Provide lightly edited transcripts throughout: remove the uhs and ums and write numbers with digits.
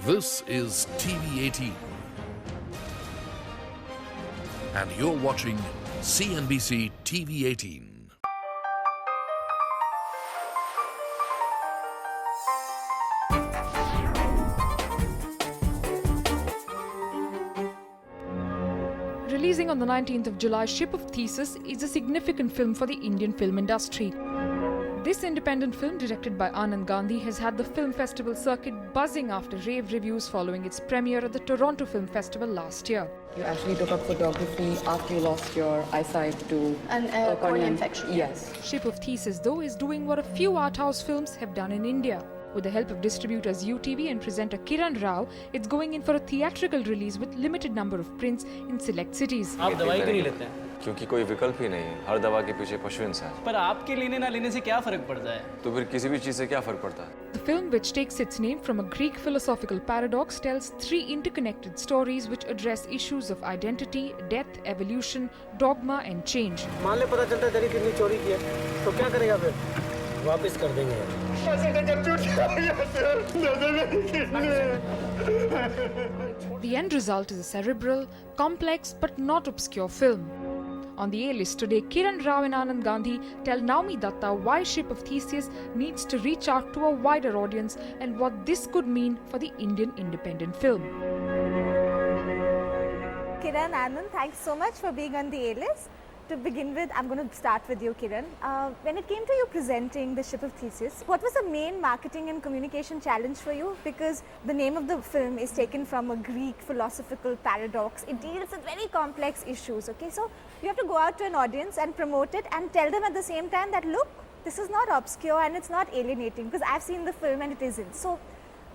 This is TV18 and you're watching CNBC TV18. Releasing on the 19th of July, Ship of Theseus is a significant film for the Indian film industry. This independent film, directed by Anand Gandhi, has had the film festival circuit buzzing after rave reviews following its premiere at the Toronto Film Festival last year. You actually took up photography after you lost your eyesight to a cornea infection. Yes. Ship of Theseus, though, is doing what a few art house films have done in India. With the help of distributors UTV and presenter Kiran Rao, it's going in for a theatrical release with limited number of prints in select cities. आप दवाई क्यों नहीं लेते हैं? क्योंकि कोई विकल्प ही नहीं है, हर दवा के पीछे पशु इंसान। पर आपके लेने ना लेने से क्या फर्क पड़ता है? तो फिर किसी भी चीज से क्या फर्क पड़ता है? The film, which takes its name from a Greek philosophical paradox, tells three interconnected stories which address issues of identity, death, evolution, dogma and change. मान ले पता चलता है तेरी किडनी चोरी की है, तो क्या करेगा फिर? वापस कर देंगे। The end result is a cerebral, complex but not obscure film. On the A-list today, Kiran Rao and Anand Gandhi tell Naomi Datta why Ship of Theseus needs to reach out to a wider audience and what this could mean for the Indian independent film. Kiran, Anand, thanks so much for being on the A-list. To begin with, I'm going to start with you, Kiran. When it came to you presenting the Ship of Theseus, what was the main marketing and communication challenge for you? Because the name of the film is taken from a Greek philosophical paradox. It deals with very complex issues, okay? So you have to go out to an audience and promote it and tell them at the same time that, look, this is not obscure and it's not alienating, because I've seen the film and it isn't. So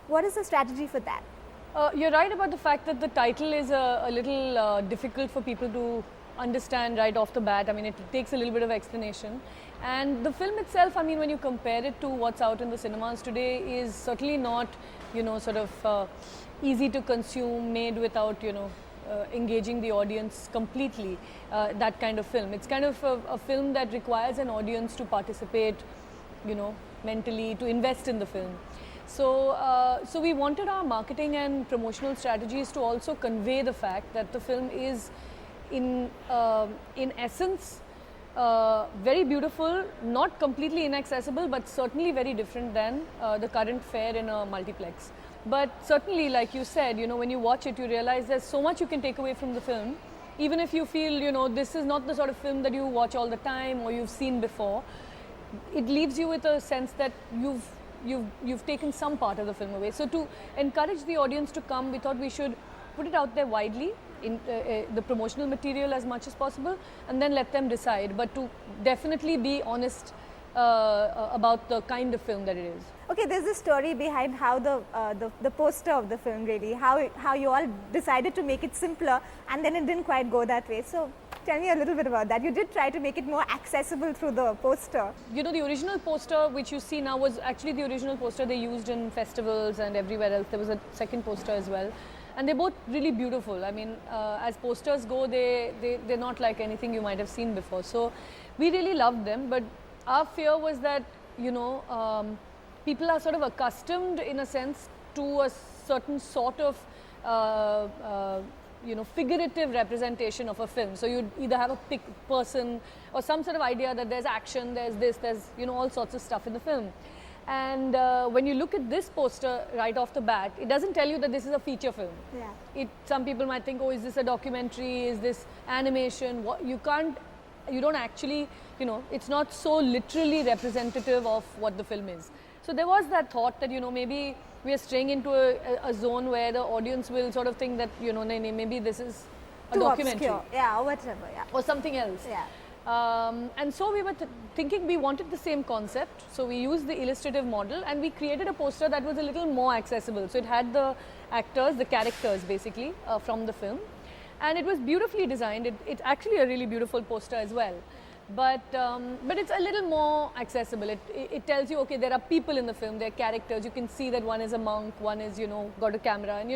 what is the strategy for that? You're right about the fact that the title is a little difficult for people to understand right off the bat. I mean, it takes a little bit of explanation. And the film itself, I mean, when you compare it to what's out in the cinemas today, is certainly not, sort of easy to consume, made without, engaging the audience completely, that kind of film. It's kind of a film that requires an audience to participate, mentally, to invest in the film. So we wanted our marketing and promotional strategies to also convey the fact that the film is in essence very beautiful, not completely inaccessible, but certainly very different than the current fare in a multiplex. But certainly, like you said, when you watch it, you realize there's so much you can take away from the film. Even if you feel, this is not the sort of film that you watch all the time or you've seen before, it leaves you with a sense that you've taken some part of the film away. So to encourage the audience to come, we thought we should put it out there widely in the promotional material as much as possible, and then let them decide, but to definitely be honest about the kind of film that it is. Okay, there's this story behind how the poster of the film really, how you all decided to make it simpler and then it didn't quite go that way. So tell me a little bit about that. You did try to make it more accessible through the poster. The original poster which you see now was actually the original poster they used in festivals and everywhere else. There was a second poster as well. And they're both really beautiful. I mean, as posters go, they're not like anything you might have seen before. So we really loved them, but our fear was that, people are sort of accustomed in a sense to a certain sort of, figurative representation of a film. So you'd either have a person or some sort of idea that there's action, there's this, there's, all sorts of stuff in the film. And when you look at this poster right off the bat, it doesn't tell you that this is a feature film. Yeah. Some people might think, oh, is this a documentary? Is this animation? You don't actually, it's not so literally representative of what the film is. So there was that thought that, maybe we are straying into a zone where the audience will sort of think that, maybe this is a documentary. Obscure. Yeah, or whatever, yeah. Or something else. Yeah. And so we were thinking we wanted the same concept, so we used the illustrative model and we created a poster that was a little more accessible. So it had the actors, the characters basically from the film, and it was beautifully designed. It's actually a really beautiful poster as well, but it's a little more accessible. It tells you, okay, there are people in the film, there are characters. You can see that one is a monk, one is got a camera, and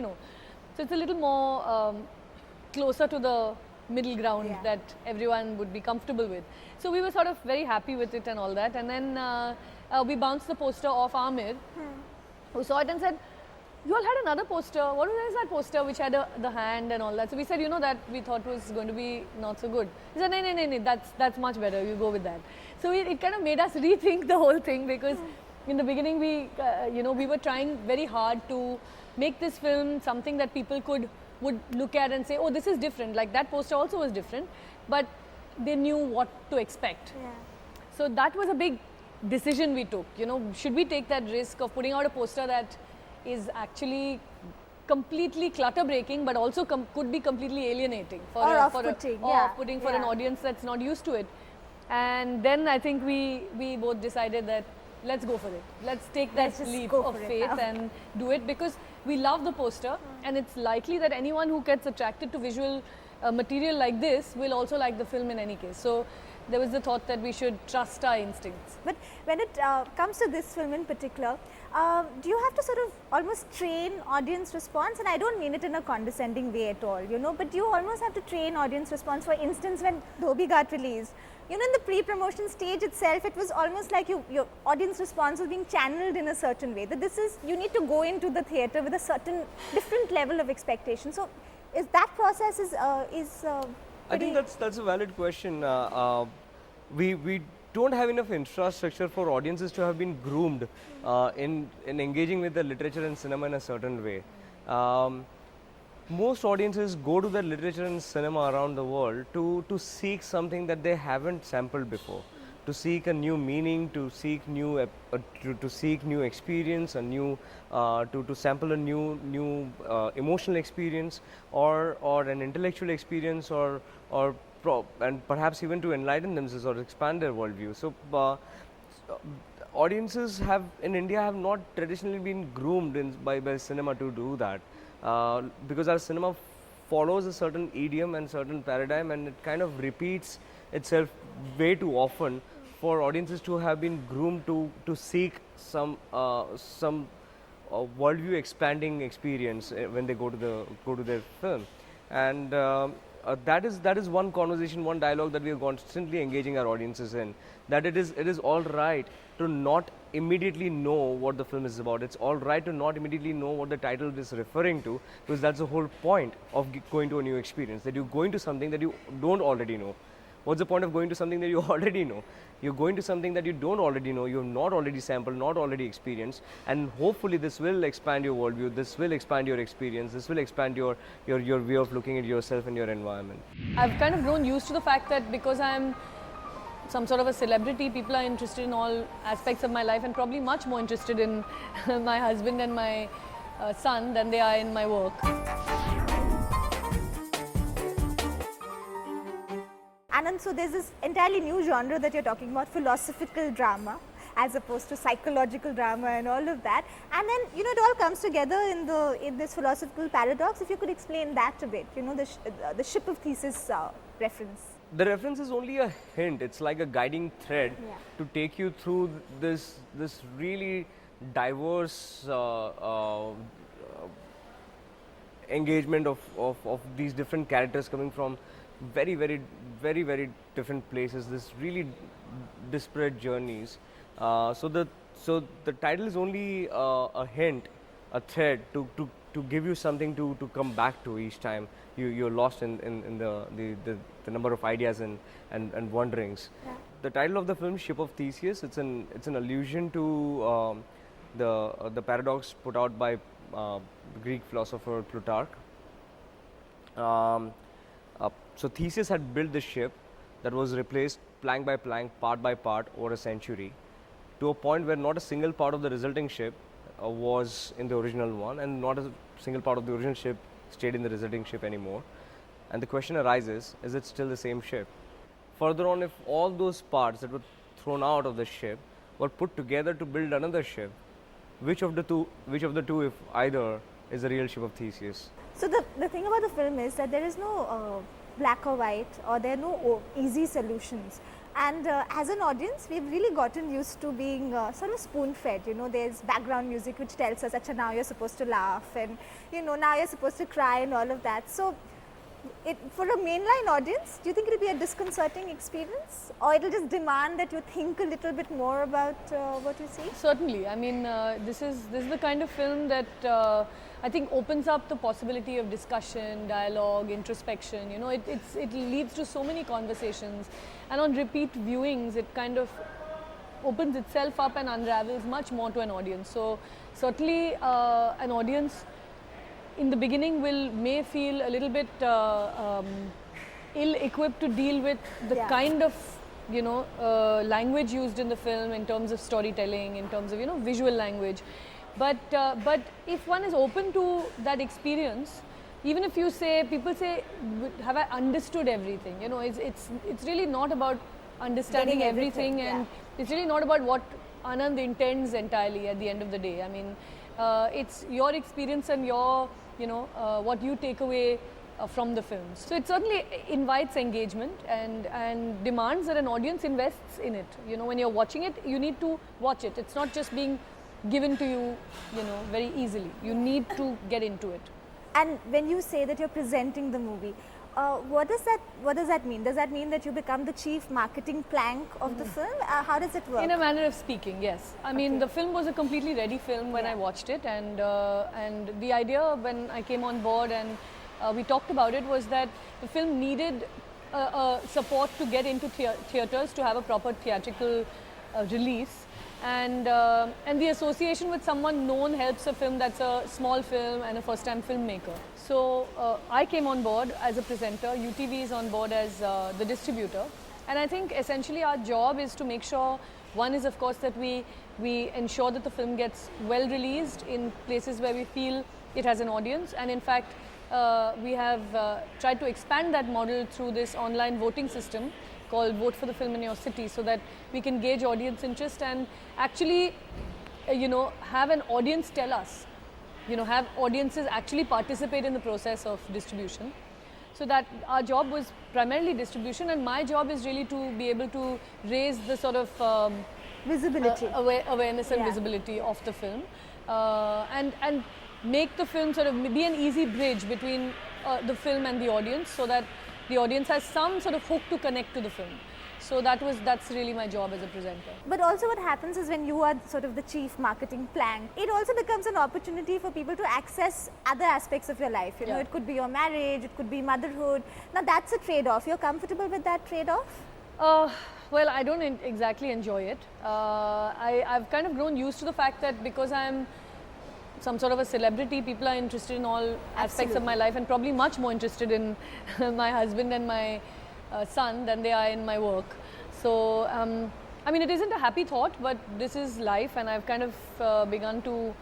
so it's a little more closer to the middle ground that everyone would be comfortable with. So we were sort of very happy with it and all that, and then we bounced the poster off Amir, who saw it and said, you all had another poster. What was that poster which had the hand and all that? So we said, that we thought was going to be not so good. He said, no, that's much better. You go with that. So it kind of made us rethink the whole thing, because in the beginning we were trying very hard to make this film something that people would look at and say, oh, this is different. Like that poster also was different, but they knew what to expect. Yeah. So that was a big decision we took. Should we take that risk of putting out a poster that is actually completely clutter breaking, but also could be completely alienating for off-putting for an audience that's not used to it. And then I think we both decided that let's go for it. Let's take that leap of faith and do it, because we love the poster, and it's likely that anyone who gets attracted to visual material like this will also like the film in any case. So there was the thought that we should trust our instincts. But when it comes to this film in particular, do you have to sort of almost train audience response? And I don't mean it in a condescending way at all, but you almost have to train audience response. For instance, when Dhobi got released, in the pre-promotion stage itself, it was almost like your audience response was being channeled in a certain way. That you need to go into the theatre with a certain different level of expectation. So, is that process I think that's a valid question. We don't have enough infrastructure for audiences to have been groomed in engaging with the literature and cinema in a certain way. Most audiences go to the literature and cinema around the world to seek something that they haven't sampled before, to seek a new meaning, to seek new experience, to sample a new emotional experience, or an intellectual experience, and perhaps even to enlighten themselves or expand their worldview. So audiences in India have not traditionally been groomed by cinema to do that. Because our cinema follows a certain idiom and certain paradigm, and it kind of repeats itself way too often for audiences to have been groomed to seek some worldview expanding experience when they go to their film. And that is one conversation, one dialogue that we are constantly engaging our audiences in, that it is all right to not immediately know what the film is about. It's all right to not immediately know what the title is referring to, because that's the whole point of going to a new experience, that you're going to something that you don't already know. What's the point of going to something that you already know? You're going to something that you don't already know, you have not already sampled, not already experienced, and hopefully this will expand your worldview, this will expand your experience, this will expand your way of looking at yourself and your environment. I've kind of grown used to the fact that because I'm some sort of a celebrity, people are interested in all aspects of my life, and probably much more interested in my husband and my son than they are in my work. Anand, so there's this entirely new genre that you're talking about, philosophical drama, as opposed to psychological drama and all of that. And then, it all comes together in this philosophical paradox. If you could explain that a bit, the Ship of Theseus reference. The reference is only a hint. It's like a guiding thread to take you through this really diverse engagement of these different characters coming from very, very, very, very different places. This really disparate journeys. So the title is only a hint, a thread to give you something to come back to each time you're lost in the number of ideas and wonderings. Yeah. The title of the film, Ship of Theseus, it's an allusion to the paradox put out by Greek philosopher Plutarch. So Theseus had built the ship that was replaced plank by plank, part by part over a century, to a point where not a single part of the resulting ship was in the original one, and not a single part of the original ship stayed in the resulting ship anymore. And the question arises, is it still the same ship? Further on, if all those parts that were thrown out of the ship were put together to build another ship, which of the two, if either, is the real Ship of Theseus? So the thing about the film is that there is no black or white, or there are no easy solutions. And as an audience, we've really gotten used to being sort of spoon-fed. There's background music which tells us, "Acha, now you're supposed to laugh," and now you're supposed to cry and all of that. So For a mainline audience, do you think it'll be a disconcerting experience, or it'll just demand that you think a little bit more about what you see? Certainly. I mean, this is the kind of film that I think opens up the possibility of discussion, dialogue, introspection. You know, it leads to so many conversations, and on repeat viewings, it kind of opens itself up and unravels much more to an audience. So certainly, an audience in the beginning may feel a little bit ill-equipped to deal with the kind of language used in the film in terms of storytelling, in terms of visual language. But if one is open to that experience, even if people say, have I understood everything? You know, it's really not about understanding everything, and it's really not about what Anand intends entirely at the end of the day. I mean, it's your experience and your what you take away from the film. So it certainly invites engagement and demands that an audience invests in it. You know, when you're watching it, you need to watch it. It's not just being given to you, very easily. You need to get into it. And when you say that you're presenting the movie, what does that mean? Does that mean that you become the chief marketing plank of the film? How does it work? In a manner of speaking, yes. I mean, the film was a completely ready film when I watched it, and the idea when I came on board and we talked about it was that the film needed support to get into theatres, to have a proper theatrical release. And the association with someone known helps a film that's a small film and a first-time filmmaker. So I came on board as a presenter, UTV is on board as the distributor, and I think essentially our job is to make sure, one is of course that we ensure that the film gets well released in places where we feel it has an audience, and in fact we have tried to expand that model through this online voting system called Vote for the Film in Your City, so that we can gauge audience interest and actually, have an audience tell us, have audiences actually participate in the process of distribution. So that our job was primarily distribution, and my job is really to be able to raise the sort of visibility, awareness and visibility of the film, and make the film sort of be an easy bridge between the film and the audience, so that the audience has some sort of hook to connect to the film. So that's really my job as a presenter. But also what happens is when you are sort of the chief marketing plank, it also becomes an opportunity for people to access other aspects of your life. You know, it could be your marriage, it could be motherhood. Now that's a trade-off. You're comfortable with that trade-off? Well, I don't exactly enjoy it. I've kind of grown used to the fact that because I'm some sort of a celebrity, people are interested in all aspects of my life, and probably much more interested in my husband and my son than they are in my work. So, I mean, it isn't a happy thought, but this is life, and I've kind of begun to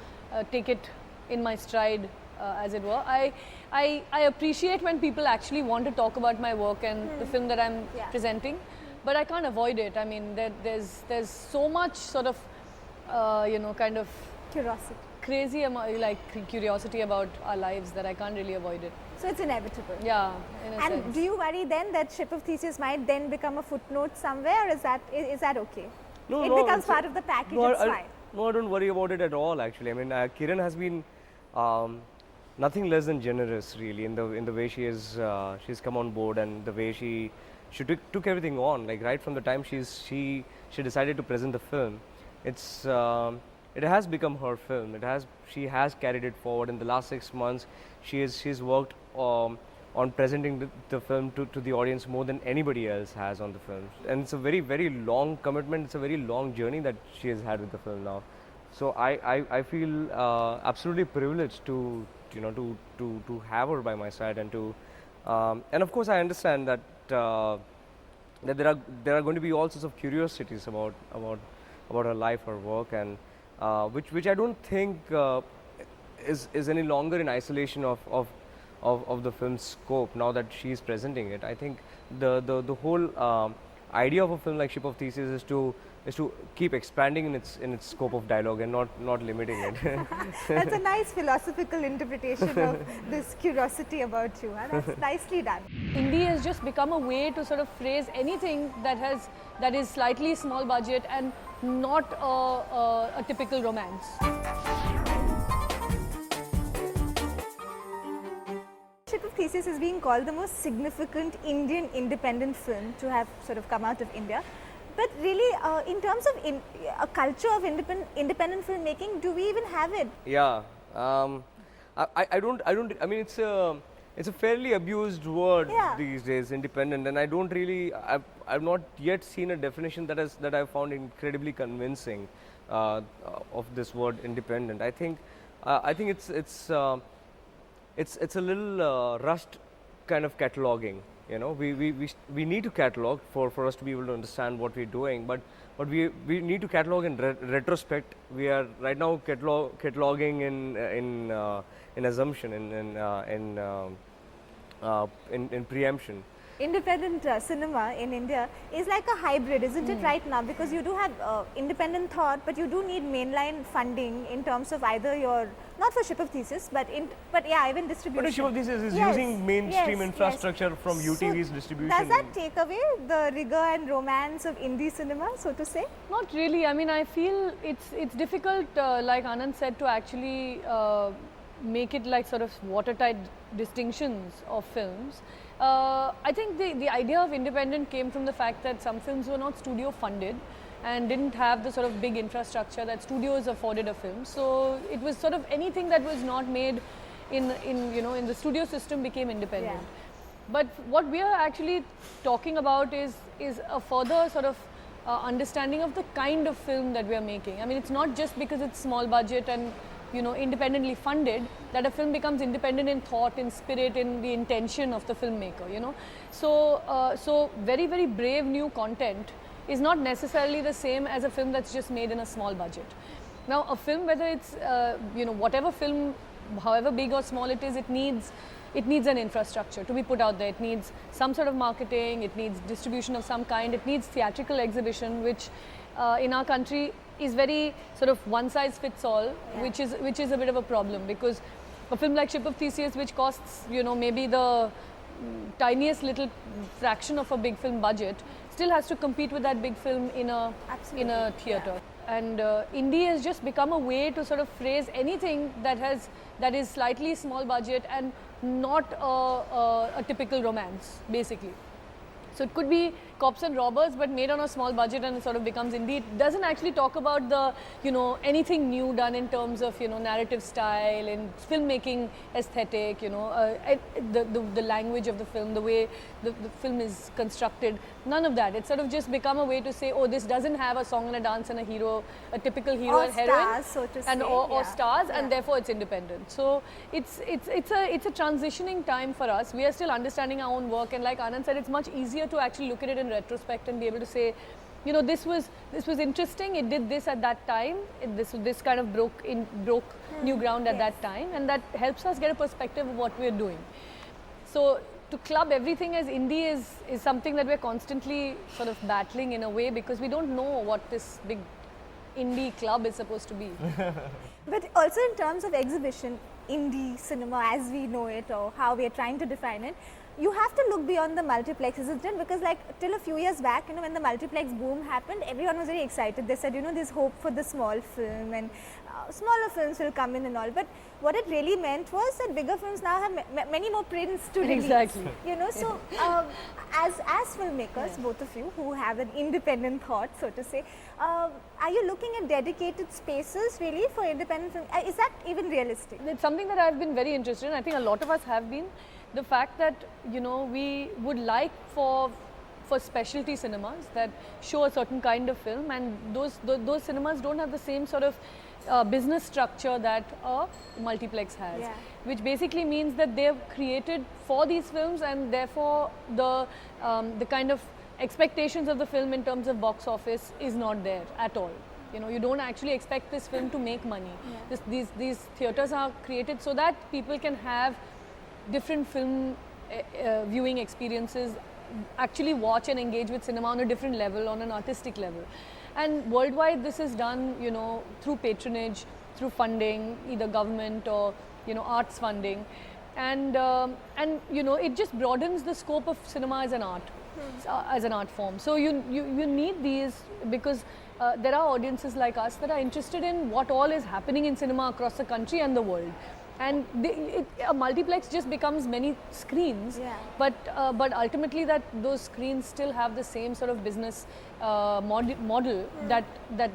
take it in my stride, as it were. I appreciate when people actually want to talk about my work and the film that I'm presenting, but I can't avoid it. I mean, there's so much sort of, kind of crazy curiosity about our lives that I can't really avoid it. So it's inevitable. Yeah, in a sense. And do you worry then that Ship of Theseus might then become a footnote somewhere, or is that okay? No, it becomes part of the package, it's fine. No, I don't worry about it at all, actually. I mean, Kiran has been nothing less than generous, really, in the way she's come on board, and the way she took everything on, like right from the time she decided to present the film. It has become her film. She has carried it forward. In the last 6 months, she's worked on presenting the film to the audience more than anybody else has on the film. And it's a very, very long commitment. It's a very long journey that she has had with the film now. So I feel absolutely privileged to have her by my side, and of course I understand that there are going to be all sorts of curiosities about her life, her work, and which I don't think is any longer in isolation of the film's scope now that she is presenting it. I think the whole idea of a film like Ship of Theseus is to keep expanding in its scope of dialogue and not limiting it. That's a nice philosophical interpretation of this curiosity about you. Huh? That's nicely done. Indie has just become a way to sort of phrase anything that is slightly small budget and not a typical romance. Ship of Theseus is being called the most significant Indian independent film to have sort of come out of India. But really, in terms of a culture of independent filmmaking, do we even have it? Yeah, I don't. I mean, it's a fairly abused word these days, independent, and I don't really. I've not yet seen a definition that I've found incredibly convincing of this word independent. I think it's a little rushed kind of cataloging. You know, we need to catalog for us to be able to understand what we're doing, but we need to catalog in retrospect. We are right now cataloging in assumption, in preemption. Independent cinema in India is like a hybrid, isn't it, right now? Because you do have independent thought, but you do need mainline funding in terms of either your, not for Ship of Theseus, but yeah, even distribution. But Ship of Theseus is using mainstream infrastructure from UTV's distribution. Does that take away the rigor and romance of indie cinema, so to say? Not really. I mean, I feel it's difficult, like Anand said, to actually make it like sort of watertight distinctions of films. I think the idea of independent came from the fact that some films were not studio funded and didn't have the sort of big infrastructure that studios afforded a film. So it was sort of anything that was not made in the studio system became independent. Yeah. But what we are actually talking about is a further sort of understanding of the kind of film that we are making. I mean, it's not just because it's small budget and independently funded that a film becomes independent in thought, in spirit, in the intention of the filmmaker. So very, very brave new content is not necessarily the same as a film that's just made in a small budget. Now, a film, whether it's whatever film, however big or small it is, it needs an infrastructure to be put out there. It needs some sort of marketing, it needs distribution of some kind, it needs theatrical exhibition, which in our country is very sort of one size fits all, which is a bit of a problem, because a film like Ship of Theseus, which costs maybe the tiniest little fraction of a big film budget, still has to compete with that big film in a theatre. And indie has just become a way to sort of phrase anything that is slightly small budget and not a typical romance, basically. So it could be Cops and Robbers, but made on a small budget, and it sort of becomes indie. It doesn't actually talk about the, anything new done in terms of, narrative style and filmmaking aesthetic, the language of the film, the way the film is constructed. None of that. It's sort of just become a way to say, oh, this doesn't have a song and a dance and a hero, a typical hero and heroine, stars, so to say, or stars, and therefore it's independent. So it's a transitioning time for us. We are still understanding our own work, and like Anand said, it's much easier to actually look at it in retrospect and be able to say, this was interesting. It did this at that time. This kind of broke new ground at that time, and that helps us get a perspective of what we're doing. So to club everything as indie is something that we're constantly sort of battling in a way, because we don't know what this big indie club is supposed to be. But also in terms of exhibition, indie cinema as we know it, or how we are trying to define it, you have to look beyond the multiplex, isn't it? Because like till a few years back, when the multiplex boom happened, everyone was very excited. They said, there's hope for the small film, and smaller films will come in and all. But what it really meant was that bigger films now have many more prints to release. Exactly. So as filmmakers, both of you who have an independent thought, so to say, are you looking at dedicated spaces really for independent film? Is that even realistic? It's something that I've been very interested in. I think a lot of us have been. The fact that we would like for specialty cinemas that show a certain kind of film, and those cinemas don't have the same sort of business structure that a multiplex has, which basically means that they've created for these films, and therefore the kind of expectations of the film in terms of box office is not there at all. You don't actually expect this film to make money. These theatres are created so that people can have different film viewing experiences, actually watch and engage with cinema on a different level, on an artistic level. And worldwide this is done, through patronage, through funding, either government or, arts funding. And it just broadens the scope of cinema as an art, as an art form. So you need these, because there are audiences like us that are interested in what all is happening in cinema across the country and the world. And a multiplex just becomes many screens, Yeah. but ultimately those screens still have the same sort of business model that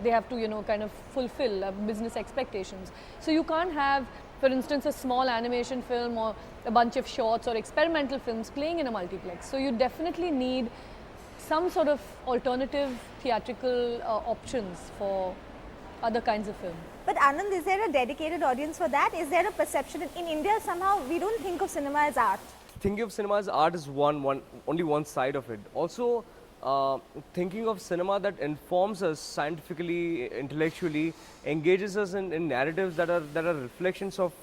they have to kind of fulfill business expectations. So you can't have, for instance, a small animation film or a bunch of shorts or experimental films playing in a multiplex. So you definitely need some sort of alternative theatrical options for other kinds of film. But Anand, is there a dedicated audience for that? Is there a perception in India somehow we don't think of cinema as art? Thinking of cinema as art is only one side of it. Also, thinking of cinema that informs us scientifically, intellectually, engages us in narratives that are reflections of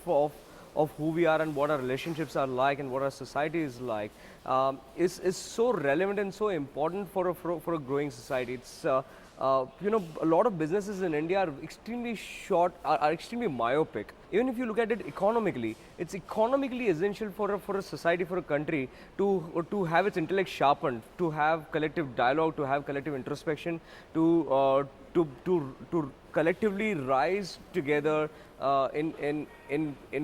who we are and what our relationships are like and what our society is like, is so relevant and so important for a growing society. It's a lot of businesses in India are extremely short, are extremely myopic. Even if you look at it economically, it's economically essential for a society, for a country to have its intellect sharpened, to have collective dialogue, to have collective introspection, to collectively rise together in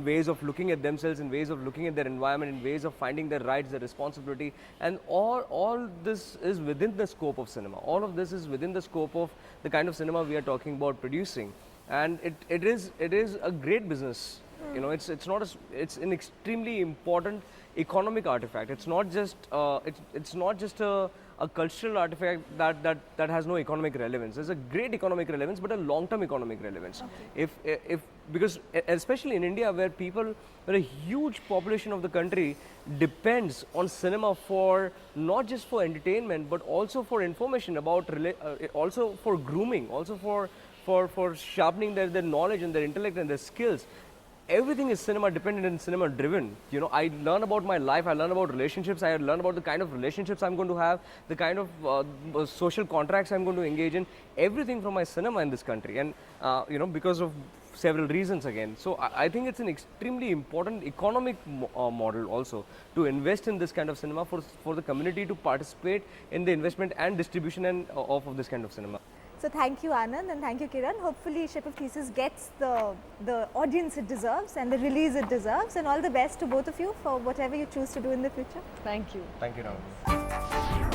ways of looking at themselves, in ways of looking at their environment, in ways of finding their rights, their responsibility, and all this is within the scope of cinema. All of this is within the scope of the kind of cinema we are talking about producing, and it is a great business. It's an extremely important economic artifact. It's not just a cultural artifact that has no economic relevance. There's a great economic relevance, but a long-term economic relevance. Okay. Because especially in India, where a huge population of the country depends on cinema for not just for entertainment, but also for information about, also for grooming, also for sharpening their knowledge and their intellect and their skills. Everything is cinema dependent and cinema driven. I learn about my life, I learn about relationships, I learn about the kind of relationships I'm going to have, the kind of social contracts I'm going to engage in, everything from my cinema in this country, and because of several reasons again. So I think it's an extremely important economic model also to invest in this kind of cinema for the community to participate in the investment and distribution of this kind of cinema. So thank you, Anand, and thank you, Kiran. Hopefully Ship of Theseus gets the audience it deserves and the release it deserves, and all the best to both of you for whatever you choose to do in the future. Thank you. Thank you, Ram.